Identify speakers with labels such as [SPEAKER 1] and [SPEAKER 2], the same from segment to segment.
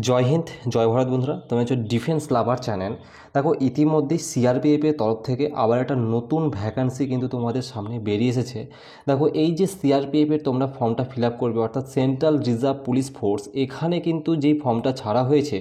[SPEAKER 1] জয় হিন্দ, জয় ভারত বন্ধুরা। তুমি হচ্ছে ডিফেন্স লাভার চ্যানেল। দেখো, ইতিমধ্যেই সিআরপিএফের তরফ থেকে আবার একটা নতুন ভ্যাকান্সি কিন্তু তোমাদের সামনে বেরিয়ে এসেছে। দেখো, এই যে সিআরপিএফের তোমরা ফর্মটা ফিল আপ করবে, অর্থাৎ সেন্ট্রাল রিজার্ভ পুলিশ ফোর্স, এখানে কিন্তু যেই ফর্মটা ছাড়া হয়েছে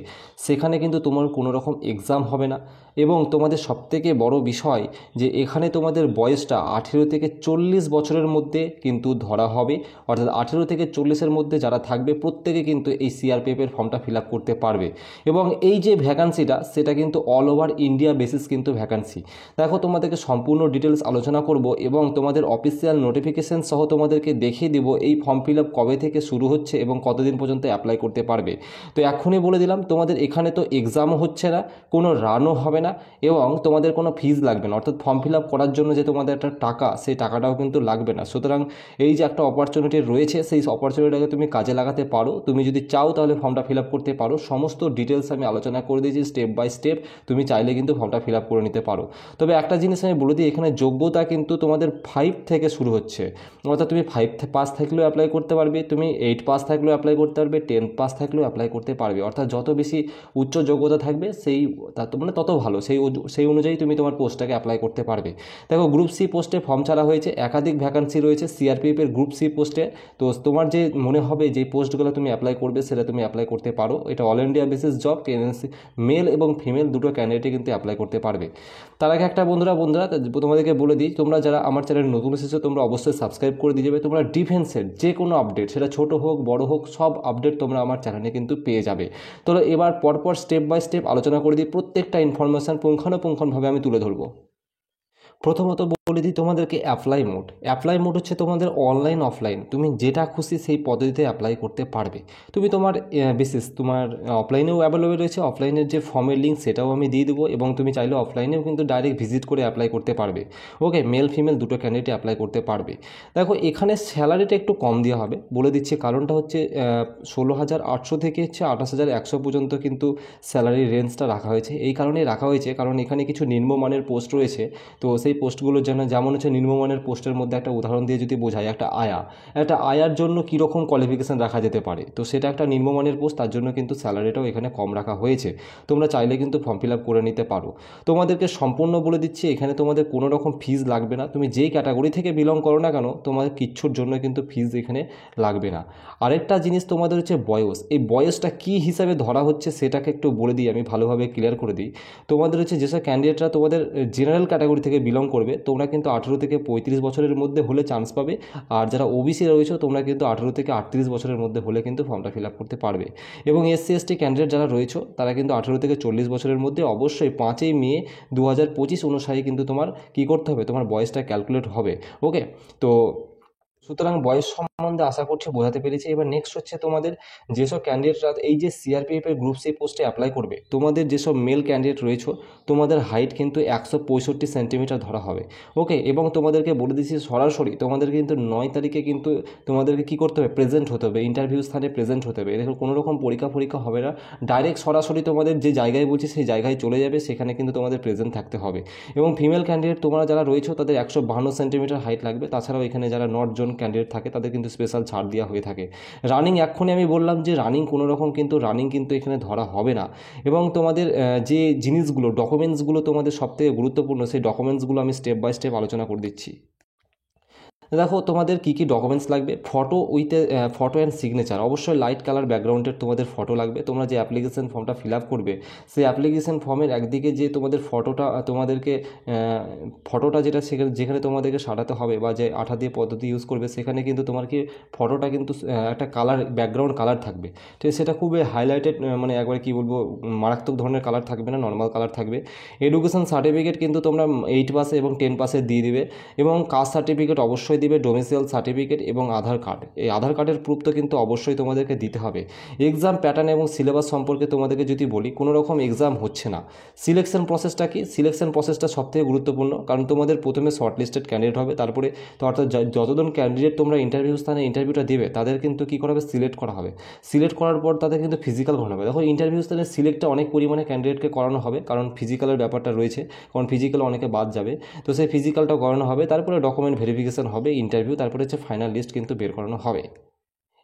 [SPEAKER 1] সেখানে কিন্তু তোমার কোনো রকম এক্সাম হবে না। এবং তোমাদের সবথেকে বড় বিষয় যে এখানে তোমাদের বয়সটা 18 থেকে 40 বছরের মধ্যে কিন্তু ধরা হবে। অর্থাৎ 18 থেকে 40-এর মধ্যে যারা থাকবে প্রত্যেকে কিন্তু এই সিআরপিএফের ফর্মটা ফিল আপ করতে পারবে। এবং এই যে ভ্যাকান্সিটা সেটা কিন্তু অল ওভার ইন্ডিয়া বেসিস কিন্তু ভ্যাকান্সি। দেখো, তোমাদেরকে সম্পূর্ণ ডিটেলস আলোচনা করব এবং তোমাদের অফিসিয়াল নোটিফিকেশন সহ তোমাদেরকে দেখিয়ে দেবো এই ফর্ম ফিল আপ কবে থেকে শুরু হচ্ছে এবং কতদিন পর্যন্ত অ্যাপ্লাই করতে পারবে। তো এখনই বলে দিলাম, তোমাদের এখানে তো এক্সামও হচ্ছে না, কোনো রানও হবে না এবং তোমাদের কোনো ফিজ লাগবে না। অর্থাৎ ফর্ম ফিল আপ করার জন্য যে তোমাদের একটা টাকা, সেই টাকাটাও কিন্তু লাগবে না। সুতরাং এই যে একটা অপরচুনিটি রয়েছে, সেই অপরচুনিটিটাকে তুমি কাজে লাগাতে পারো। তুমি যদি চাও তাহলে ফর্মটা ফিল আপ করতে পারো। সমস্ত ডিটেলস আমি আলোচনা করে দিয়েছি স্টেপ বাই স্টেপ। তুমি চাইলে কিন্তু ফর্মটা ফিল আপ করে নিতে পারো। তবে একটা জিনিস আমি বলে দিই, এখানে যোগ্যতা কিন্তু তোমাদের 5 থেকে শুরু হচ্ছে। অর্থাৎ তুমি 5 পাস থাকলেও অ্যাপ্লাই করতে পারবে, তুমি 8 পাস থাকলেও অ্যাপ্লাই করতে পারবে, 10 পাস থাকলেও অ্যাপ্লাই করতে পারবে। অর্থাৎ যত বেশি উচ্চ যোগ্যতা থাকবে সেই মানে তত ভালো, সেই অনুযায়ী তুমি তোমার পোস্টটাকে অ্যাপ্লাই করতে পারবে। দেখো, গ্রুপ সি পোস্টে ফর্ম ছাড়া হয়েছে, একাধিক ভ্যাকান্সি রয়েছে সিআরপিএফের গ্রুপ সি পোস্টে। তো তোমার যে মনে হবে যে পোস্টগুলো তুমি অ্যাপ্লাই করবে সেটা তুমি অ্যাপ্লাই করতে পারো। এটা অল ইন্ডিয়া বেসিস জব, টেনেন্সি মেল এবং ফিমেল দুটো ক্যান্ডিডেটই কিন্তু অ্যাপ্লাই করতে পারবে। তার আগে একটা বন্ধুরা তোমাদেরকে বলে দিই, তোমরা যারা আমার চ্যানেল নতুন এসেছো তোমরা অবশ্যই সাবস্ক্রাইব করে দিয়ে যাবে। তোমরা ডিফেন্সের যে কোনো আপডেট, সেটা ছোট হোক বড় হোক, সব আপডেট তোমরা আমার চ্যানেলে কিন্তু পেয়ে যাবে। তো এবার পরপর স্টেপ বাই স্টেপ আলোচনা করে দিই, প্রত্যেকটা ইনফরমেশান পুঙ্খানুপুঙ্খভাবে আমি তুলে ধরবো। প্রথমত বলে দিই তোমাদেরকে অ্যাপ্লাই মোড হচ্ছে তোমাদের অনলাইন অফলাইন, তুমি যেটা খুশি সেই পদ্ধতিতে অ্যাপ্লাই করতে পারবে। তুমি তোমার বেসিস তোমার অফলাইনেও অ্যাভেলেবেল রয়েছে, অফলাইনের যে ফর্মের লিঙ্ক সেটাও আমি দিয়ে দেবো এবং তুমি চাইলে অফলাইনেও কিন্তু ডাইরেক্ট ভিজিট করে অ্যাপ্লাই করতে পারবে। ওকে, মেল ফিমেল দুটো ক্যান্ডিডেট অ্যাপ্লাই করতে পারবে। দেখো, এখানে স্যালারিটা একটু কম দেওয়া হবে, বলে দিচ্ছি কারণটা হচ্ছে 16,800 থেকে হচ্ছে 28,100 পর্যন্ত কিন্তু স্যালারি রেঞ্জটা রাখা হয়েছে। এই কারণেই রাখা হয়েছে কারণ এখানে কিছু নিম্নমানের পোস্ট রয়েছে। তো সেই পোস্টগুলোর জন্য যেমন হচ্ছে নিম্নমানের পোস্টের মধ্যে একটা উদাহরণ দিয়ে যদি বোঝাই, একটা আয়ার জন্য কীরকম কোয়ালিফিকেশান রাখা যেতে পারে, তো সেটা একটা নিম্নমানের পোস্ট, তার জন্য কিন্তু স্যালারিটাও এখানে কম রাখা হয়েছে। তোমরা চাইলে কিন্তু ফর্ম ফিল আপ করে নিতে পারো। তোমাদেরকে সম্পূর্ণ বলে দিচ্ছি, এখানে তোমাদের কোনো রকম ফিজ লাগবে না। তুমি যেই ক্যাটাগরি থেকে বিলং করো না কেন, তোমাদের কিচ্ছুর জন্য কিন্তু ফিজ এখানে লাগবে না। আরেকটা জিনিস তোমাদের হচ্ছে বয়স, এই বয়সটা কী হিসাবে ধরা হচ্ছে সেটাকে একটু বলে দিই, আমি ভালোভাবে ক্লিয়ার করে দিই। তোমাদের হচ্ছে যেসব ক্যান্ডিডেটরা তোমাদের জেনারেল ক্যাটাগরি থেকে বিলং করবে, তোমরা কিন্তু 18 থেকে 35 বছরের মধ্যে হলে চান্স পাবে। আর যারা ওবিসি রয়েছে তোমরা কিন্তু 18 থেকে 38 বছরের মধ্যে হলে কিন্তু ফর্মটা ফিল আপ করতে পারবে। এবং এসসি এসটি ক্যান্ডিডেট যারা রয়েছে তারা কিন্তু 18 থেকে 40 বছরের মধ্যে অবশ্যই 5ই মে 2025 অনুসারে কিন্তু তোমার কী করতে হবে, তোমার বয়সটা ক্যালকুলেট হবে। ওকে, তো সুতরাং বয়স সম্বন্ধে আশা করছি বোঝাতে পেরেছি। এবার নেক্সট হচ্ছে তোমাদের যেসব ক্যান্ডিডেটরা এই যে সিআরপিএফ এর গ্রুপ সি পোস্টে অ্যাপ্লাই করবে, তোমাদের যেসব মেল ক্যান্ডিডেট রয়েছে তোমাদের হাইট কিন্তু 165 সেন্টিমিটার ধরা হবে। ওকে, এবং তোমাদেরকে বলে দিচ্ছি সরাসরি তোমাদের কিন্তু 9 তারিখে কিন্তু তোমাদেরকে কী করতে হবে, প্রেজেন্ট হতে হবে, ইন্টারভিউ স্থানে প্রেজেন্ট হতে হবে। দেখো, কোনো রকম পরীক্ষা হবে না, ডাইরেক্ট সরাসরি তোমাদের যে জায়গায় বলছি সেই জায়গায় চলে যাবে, সেখানে কিন্তু তোমাদের প্রেজেন্ট থাকতে হবে। এবং ফিমেল ক্যান্ডিডেট তোমরা যারা রয়েছে তাদের 152 সেন্টিমিটার হাইট লাগবে। তাছাড়াও এখানে যারা নর্থ জোন ক্যান্ডিডেট থাকে তাদের কিন্তু স্পেশাল ছাড় দেওয়া হয়ে থাকে। রানিং এক্ষুনি আমি বললাম যে কোনো রকম কিন্তু রানিং কিন্তু এখানে ধরা হবে না। এবং তোমাদের যে জিনিসগুলো, ডকুমেন্টসগুলো তোমাদের সবথেকে গুরুত্বপূর্ণ, সেই ডকুমেন্টসগুলো আমি স্টেপ বাই স্টেপ আলোচনা করে দিচ্ছি। দেখো, তোমাদের কী কী ডকুমেন্টস লাগবে, ফটো অ্যান্ড সিগনেচার, অবশ্যই লাইট কালার ব্যাকগ্রাউন্ডের তোমাদের ফটো লাগবে। তোমরা যে অ্যাপ্লিকেশন ফর্মটা ফিল আপ করবে সেই অ্যাপ্লিকেশন ফর্মের একদিকে যে তোমাদের ফটোটা যেখানে তোমাদেরকে সাজাতে হবে বা যে আঠা দিয়ে পদ্ধতি ইউজ করবে, সেখানে কিন্তু তোমার কি ফটোটা কিন্তু একটা কালার, ব্যাকগ্রাউন্ড কালার থাকবে। ঠিক আছে, সেটা খুবই হাইলাইটেড, মানে একবার কি বলবো, মারাত্মক ধরনের কালার থাকবে না, নর্মাল কালার থাকবে। এডুকেশন সার্টিফিকেট কিন্তু তোমরা 8 পাসে এবং 10 পাসে দিয়ে দিবে। এবং কাস্ট সার্টিফিকেট অবশ্যই দিবে, ডোমিসাইল সার্টিফিকেট এবং আধার কার্ড। এই আধার কার্ডের প্রুফ তো কিন্তু অবশ্যই তোমাদেরকে দিতে হবে। এক্সাম প্যাটার্ন এবং সিলেবাস সম্পর্কে তোমাদেরকে যদি বলি, কোনো রকম এক্সাম হচ্ছে না। সিলেকশন প্রসেসটা কি, সিলেকশন প্রসেসটা সবথেকে গুরুত্বপূর্ণ, কারণ তোমাদের প্রথমে শর্ট লিস্টেড ক্যান্ডিডেট হবে, তারপরে তো অর্থাৎ যতজন ক্যান্ডিডেট তোমরা ইন্টারভিউ স্থানে ইন্টারভিউটা দেবে তাদের কিন্তু কী করা হবে, সিলেক্ট করা হবে। সিলেক্ট করার পর তাদের কিন্তু ফিজিক্যাল করানো হবে। দেখো, ইন্টারভিউ স্থানে সিলেক্টটা অনেক পরিমাণে ক্যান্ডিডেটকে করানো হবে, কারণ ফিজিক্যালের ব্যাপারটা রয়েছে, কারণ ফিজিক্যালে অনেকে বাদ যাবে। তো সেই ফিজিক্যালটা করানো হবে, তারপরে ডকুমেন্ট ভেরিফিকেশন হবে, ইন্টারভিউ, তারপরে হচ্ছে ফাইনাল লিস্ট কিন্তু বের করানো হবে।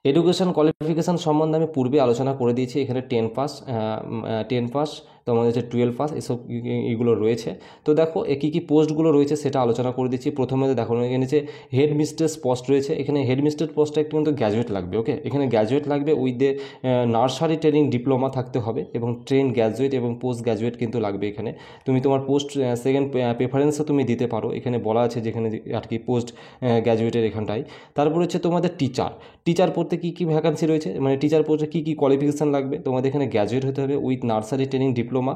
[SPEAKER 1] এডুকেশন কোয়ালিফিকেশান সম্বন্ধে আমি পূর্বে আলোচনা করে দিয়েছি। এখানে 10 পাস তোমাদের হচ্ছে 12 পাস এসব এগুলো রয়েছে। তো দেখো কী কী পোস্টগুলো রয়েছে সেটা আলোচনা করে দিচ্ছি। প্রথমে দেখো এখানে যে হেড মিস্ট্রেস পোস্ট রয়েছে, এখানে হেড মিস্ট্রেস পোস্টটা একটু কিন্তু গ্র্যাজুয়েট লাগবে। ওকে, এখানে গ্র্যাজুয়েট লাগবে with the nursery training diploma থাকতে হবে এবং ট্রেন গ্র্যাজুয়েট এবং পোস্ট গ্র্যাজুয়েট কিন্তু লাগবে। এখানে তুমি তোমার পোস্ট সেকেন্ড প্রেফারেন্সও তুমি দিতে পারো, এখানে বলা আছে যেখানে আর কি পোস্ট গ্র্যাজুয়েটের এখানটায়। তারপর হচ্ছে তোমাদের টিচার পড়তে কী কী ভ্যাকান্সি রয়েছে, মানে টিচার পড়তে কী কী কোয়ালিফিকেশান লাগবে। তোমাদের এখানে গ্র্যাজুয়েট হতে হবে উইথ নার্সারি ট্রেনিং ডিপ্লোমা,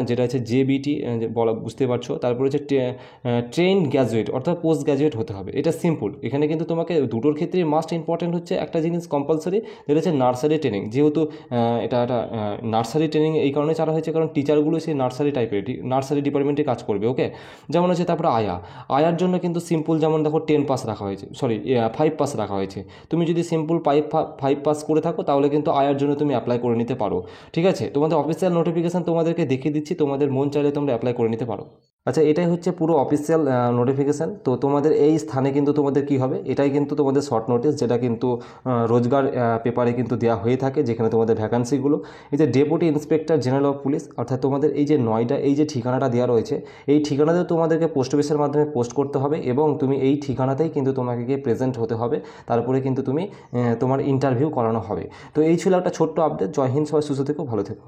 [SPEAKER 1] যেটা হচ্ছে জেবিটি বলা, বুঝতে পারছো। তারপর হচ্ছে ট্রেন গ্র্যাজুয়েট অর্থাৎ পোস্ট গ্র্যাজুয়েট হতে হবে। এটা সিম্পল। এখানে কিন্তু তোমাকে দুটোর ক্ষেত্রেই মাস্ট ইম্পর্টেন্ট হচ্ছে একটা জিনিস কম্পালসারি, যেটা হচ্ছে নার্সারি ট্রেনিং। যেহেতু এটা একটা নার্সারি ট্রেনিং এই কারণে চালা হয়েছে কারণ টিচারগুলো সেই নার্সারি টাইপের নার্সারি ডিপার্টমেন্টে কাজ করবে। ওকে, যেমন হচ্ছে তারপরে আয়ার জন্য কিন্তু সিম্পল, যেমন দেখো 10 পাস রাখা হয়েছে, 5 পাস রাখা হয়েছে। তুমি যদি সিম্পল 5 পাস করে থাকো তাহলে কিন্তু আয়ার জন্য তুমি অ্যাপ্লাই করে নিতে পারো। ঠিক আছে, তোমাদের অফিসিয়াল নোটিফিকেশান তোমাদেরকে দেখিয়ে দিচ্ছি, তোমাদের মন চাইলে তোমরা অ্যাপ্লাই করে নিতে পারো। আচ্ছা, এটাই হচ্ছে পুরো অফিসিয়াল নোটিফিকেশান। তো তোমাদের এই স্থানে কিন্তু তোমাদের কি হবে, এটাই কিন্তু তোমাদের শর্ট নোটিস, যেটা কিন্তু রোজগার পেপারে কিন্তু দেওয়া হয়ে থাকে, যেখানে তোমাদের ভ্যাকান্সিগুলো। এই যে deputy inspector general of police, অর্থাৎ তোমাদের এই যে নয়ডা এই যে ঠিকানাটা দেওয়া রয়েছে, এই ঠিকানাতেও তোমাদেরকে পোস্ট অফিসের মাধ্যমে পোস্ট করতে হবে এবং তুমি এই ঠিকানাতেই কিন্তু তোমাকে গিয়ে প্রেজেন্ট হতে হবে। তারপরে কিন্তু তুমি তোমার ইন্টারভিউ করানো হবে। তো এই ছিল একটা ছোট্ট আপডেট। জয় হিন্দ, সবাই সুস্থ থেকো, ভালো থেকো।